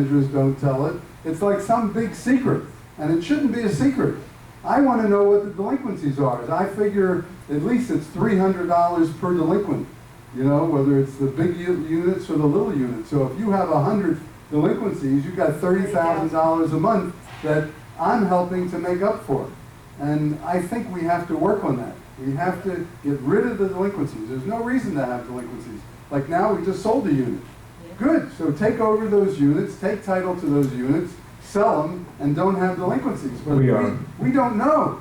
managers don't tell it. It's like some big secret, and it shouldn't be a secret. I want to know what the delinquencies are. I figure at least it's $300 per delinquent, you know, whether it's the big units or the little units. So if you have 100 delinquencies, you've got $30,000 a month that I'm helping to make up for. And I think we have to work on that. We have to get rid of the delinquencies. There's no reason to have delinquencies. Like now, we just sold a unit. Good, so take over those units, take title to those units, sell them, and don't have delinquencies. But we don't know.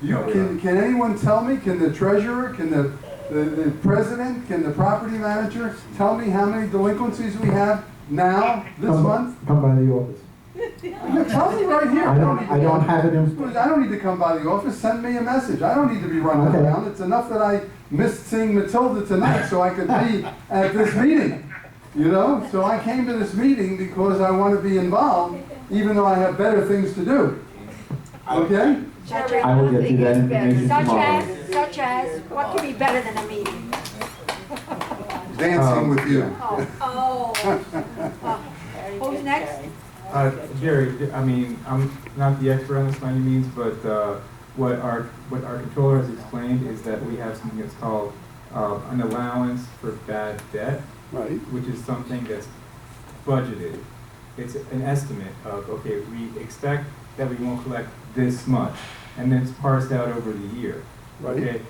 Can anyone tell me, can the treasurer, can the president, can the property manager tell me how many delinquencies we have now, this month? Come by the office. Tell me right here. I don't have it in. I don't need to come by the office. Send me a message. I don't need to be running around. It's enough that I missed seeing Matilda tonight so I could be at this meeting. You know? So I came to this meeting because I want to be involved, even though I have better things to do. Okay? I will get you that information tomorrow. Such as, what could be better than a meeting? Dancing with you. Who's next? Jerry, I mean, I'm not the expert on this by any means, but what our controller has explained is that we have something that's called an allowance for bad debt, Right. which is something that's budgeted. It's an estimate of, okay, we expect that we won't collect this much, and then it's parsed out over the year. Right. Okay.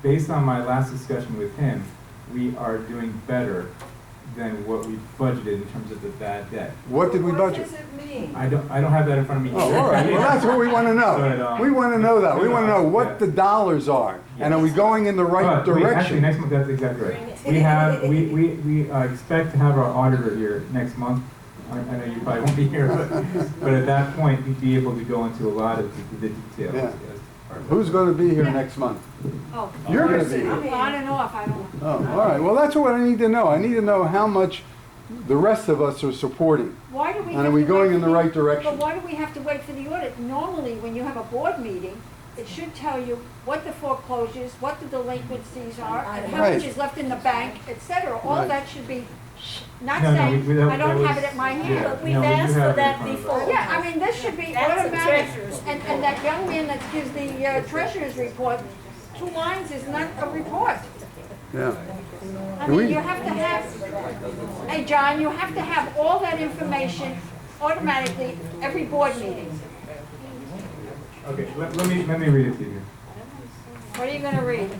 Based on my last discussion with him, we are doing better than what we budgeted in terms of the bad debt. What did we budget? What does it mean? I don't have that in front of me. Oh, all right. Well, that's what we want to know. But, We want to know that. We want to know what yeah. the dollars are, and are we going in the right But actually, direction? next month, that's exactly right. We have, we expect to have our auditor here next month. I know you probably won't be here, but at that point, we'd be able to go into a lot of the details. Yeah. as part of Who's going to be here next month? Oh, You're going to be I'm here. on and off, I don't. Oh, all right. Well, that's what I need to know. I need to know how much the rest of us are supporting. Why do we And have are we to going wait in for the right direction? But why do we have to wait for the audit? Normally, when you have a board meeting, it should tell you what the foreclosures, what the delinquencies are, and how Right. much is left in the bank, et cetera. All Right. that should be, not No, no, saying, that- I don't that have was- it at my yeah. hand. But we've No, you asked have for it in that front of us. before. Yeah, I mean, this should be That's the automatic. treasurer's And that young man that gives the treasurer's report, 2 lines is not a report. Yeah. I We- mean, you have to have, hey, John, you have to have all that information automatically every board meeting. Okay, let me read it to you. What are you gonna read?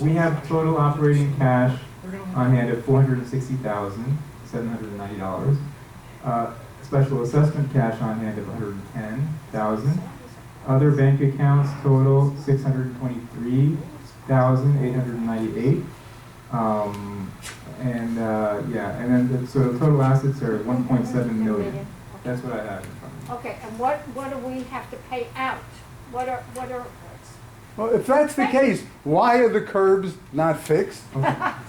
We have total operating cash on hand of $460,790. Special assessment cash on hand of $110,000. Other bank accounts total $623,898. And then so the total assets are 1.7 million. That's what I have in front of me. Okay, and what do we have to pay out? What are, Well, if that's the case, why are the curbs not fixed?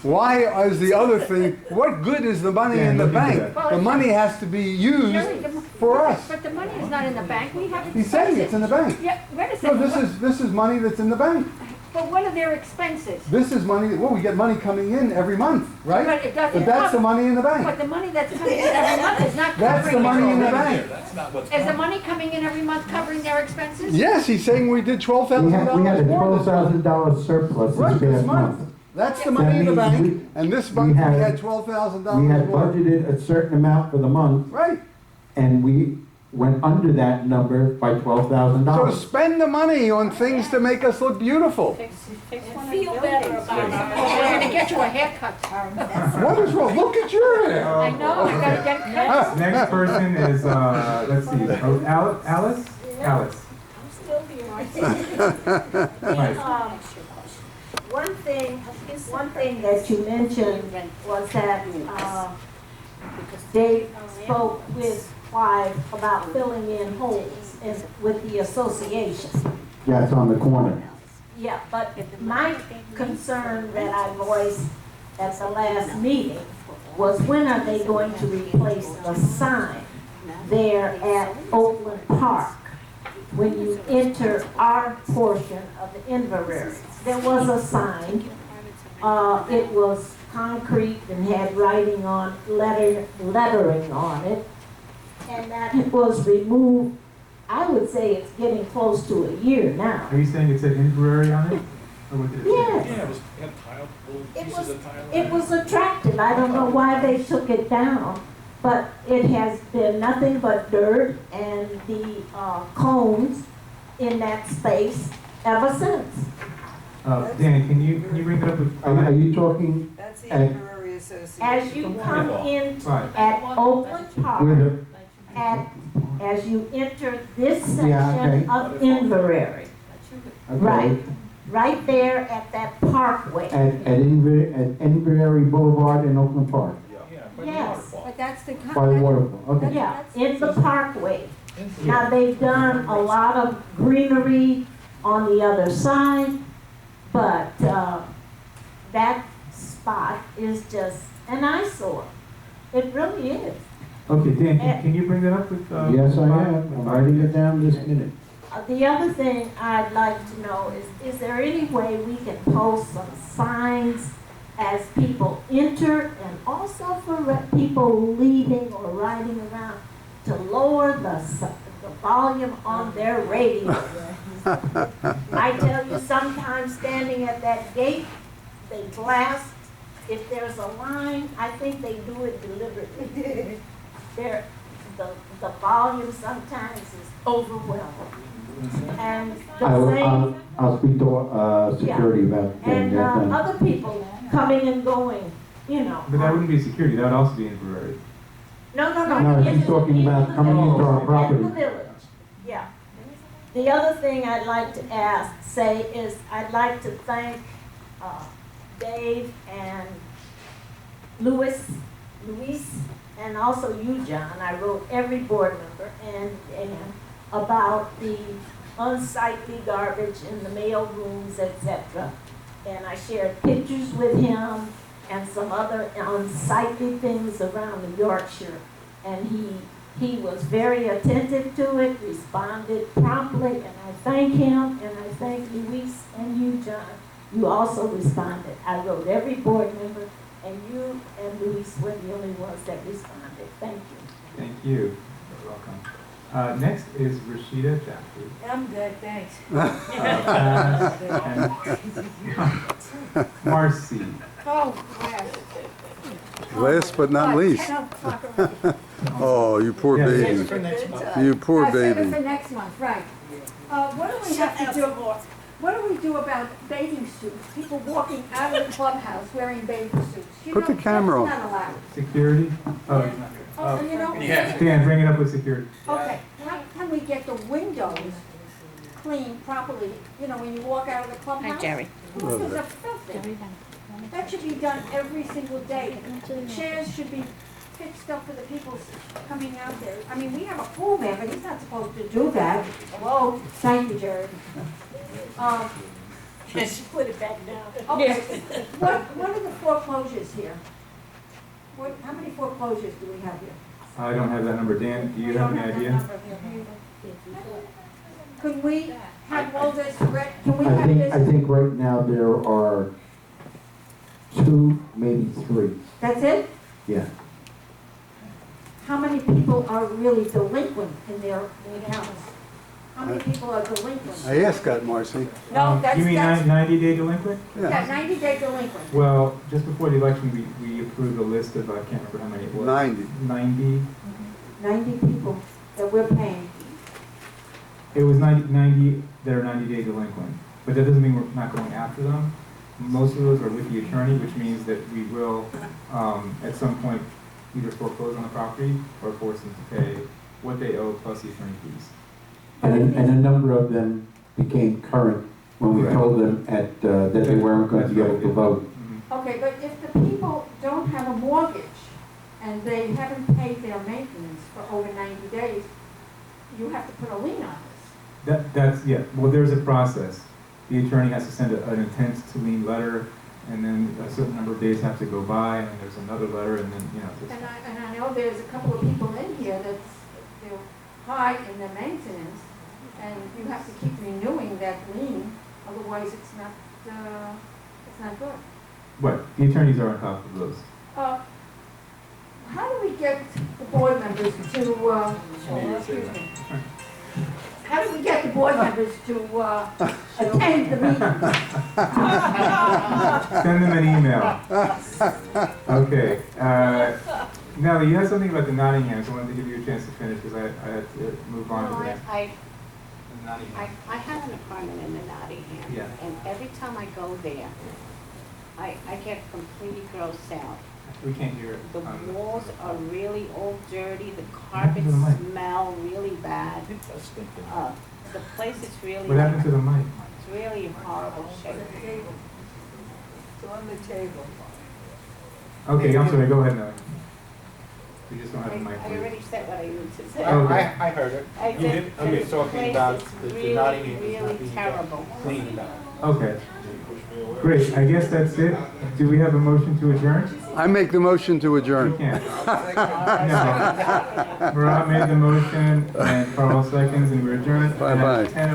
Why is the other thing, what good is the money Yeah, in the look into bank? that. The money has to be Jerry, used the- for us. But the money is not in the bank, we have He's expenses. saying it's in the bank. Yeah, wait a No, second. this is money that's in the bank. But what are their expenses? This is money, well, we get money coming in every month, right? But it doesn't But that's the cover- money in the But bank. the money that's coming in every month is not That's the covering. money in the bank. Is the money coming in every month covering their expenses? Yes, he's saying we did $12,000 We had a more this month. $12,000 surplus Right, this this past month. month. That's the money in the That means bank, and this month we had $12,000 We had more. budgeted a certain amount for the month, Right. and we went under that number by So $12,000. spend the money on things to make us look beautiful. Feel better about Oh, we're gonna get you a haircut. What is wrong? Look at your hair. I know, I gotta get it cut. Next person is, let's see, Alice? Alice. I'm still here. Mike. One thing that you mentioned was that Dave spoke with Clive about filling in holes with the association. Yeah, it's on the corner. Yeah, but my concern that I voiced at the last meeting was when are they going to replace the sign there at Oakland Park? When you enter our portion of the inventory, there was a sign. It was concrete and had lettering on it. And that it was removed, I would say it's getting close to a year now. Are you saying it said Inverary on it? Or what did it say? Yes. Yeah, it was, had tile, little It pieces was, of tile. it was attractive. I don't know why they took it down, but it has been nothing but dirt and the cones in that space ever since. Dan, can you bring it up with? Are you talking That's the And- Inverary Association. As you come in Right. at Oakland where Park, the, as you enter this Yeah, section okay. of Inverary, okay, right there at that parkway. at Inverary Boulevard in Oakland Park, Yeah, by the Yes. waterfall. But that's the. by the waterfall, okay. Yeah, in the parkway. Now, they've done a lot of greenery on the other side, but that spot is just an eyesore. It really is. Okay, Dan, can you bring that up with? Yes, I Bob? am, I'm writing it down this minute. The other thing I'd like to know is there any way we can post some signs as people enter and also for people leaving or riding around to lower the volume on their radio? I tell you, sometimes standing at that gate, they blast. If there's a line, I think they do it deliberately. The volume sometimes is overwhelming. And the same, I'll speak to, security about getting and that done. other people coming and going, you know. But that wouldn't be security, that would also be Inverary. No. No, she's talking about coming into our property. In the village, yeah. The other thing I'd like to say is I'd like to thank Dave and Luis, and also you, John. I wrote every board member and about the unsightly garbage in the mail rooms, etc. And I shared pictures with him and some other unsightly things around the Yorkshire. And he was very attentive to it, responded promptly, and I thank him, and I thank Luis and you, John. You also responded. I wrote every board member, and you and Luis were the only ones that responded. Thank you. Thank you, you're welcome. Next is Rashida Jaffe. I'm good, thanks. And Marcy. Oh, yes. Last but not least. 10 o'clock already. Oh, you poor Yeah, baby. For next month. You poor Save it for baby. next month, right. What do we have to do, what do we do about bathing suits? People walking out of the clubhouse wearing bathing suits? You Put the know, camera that's on. not allowed. Security? Oh, Oh, you know, Yeah. Dan, bring it up with security. okay, how can we get the windows cleaned properly, you know, when you walk out of the clubhouse? Hi, Jerry. Windows are filthy. That should be done every single day. The chairs should be fixed up for the people coming out there. I mean, we have a pool man, but he's not supposed to do that. Hello? Thank you, Jared. And she put it back down. Okay, what are the foreclosures here? How many foreclosures do we have here? I don't have that number. Dan, do you We have don't any that idea? number here. Could we have all this, can we I have think this? right now there are 2, maybe 3, That's it? yeah. How many people are really delinquent in their accounts? How many people are delinquent? I asked that, Marcy. No, that's, You mean that's, 90-day delinquent? yeah, Yeah, 90-day delinquent. Well, just before the election, we approved a list of, I can't remember how many it was. 90. 90. 90 people that we're paying. It was 90 that are 90-day delinquent. But that doesn't mean we're not going after them. Most of those are with the attorney, which means that we will, at some point, either foreclose on the property or force them to pay what they owe plus the attorney fees. And a number of them became current when we Correct. told them that they weren't going to be able to vote. Mhm. Okay, but if the people don't have a mortgage and they haven't paid their maintenance for over 90 days, you have to put a lien on this. That's, yeah, well, there's a process. The attorney has to send an intent to lien letter, and then a certain number of days have to go by, and then there's another letter, and then, you know, it's- And I know there's a couple of people in here that's, they're high in their maintenance, and you have to keep renewing that lien, otherwise it's not good. What? The attorneys are on top of those. How do we get the board members to, excuse me. How do we get the board members to, attend the meeting? Send them an email. Okay. Nellie, you had something about the Nottingham, so I wanted to give you a chance to finish because I had to move on to the next. I have an apartment in the Nottingham. Yeah. And every time I go there, I get completely grossed out. We can't hear it. The walls are really all dirty, the carpets happened to the mic? smell really bad. The place is really, What happened to the mic? it's really in horrible shape. It's on the table. Okay, I'm sorry, go ahead, Nellie. We just don't have I a mic for you. already said what I need to say. Okay. I heard it. I You said did? Okay, this talking place about is the really, Nottingham is not really being terrible. cleaned up. Okay, great. I guess that's it. Do we have a motion to adjourn? I make the motion to You adjourn. can't. No. Rob made the motion and Carl seconds and we're adjourned. Bye-bye. At 10:00.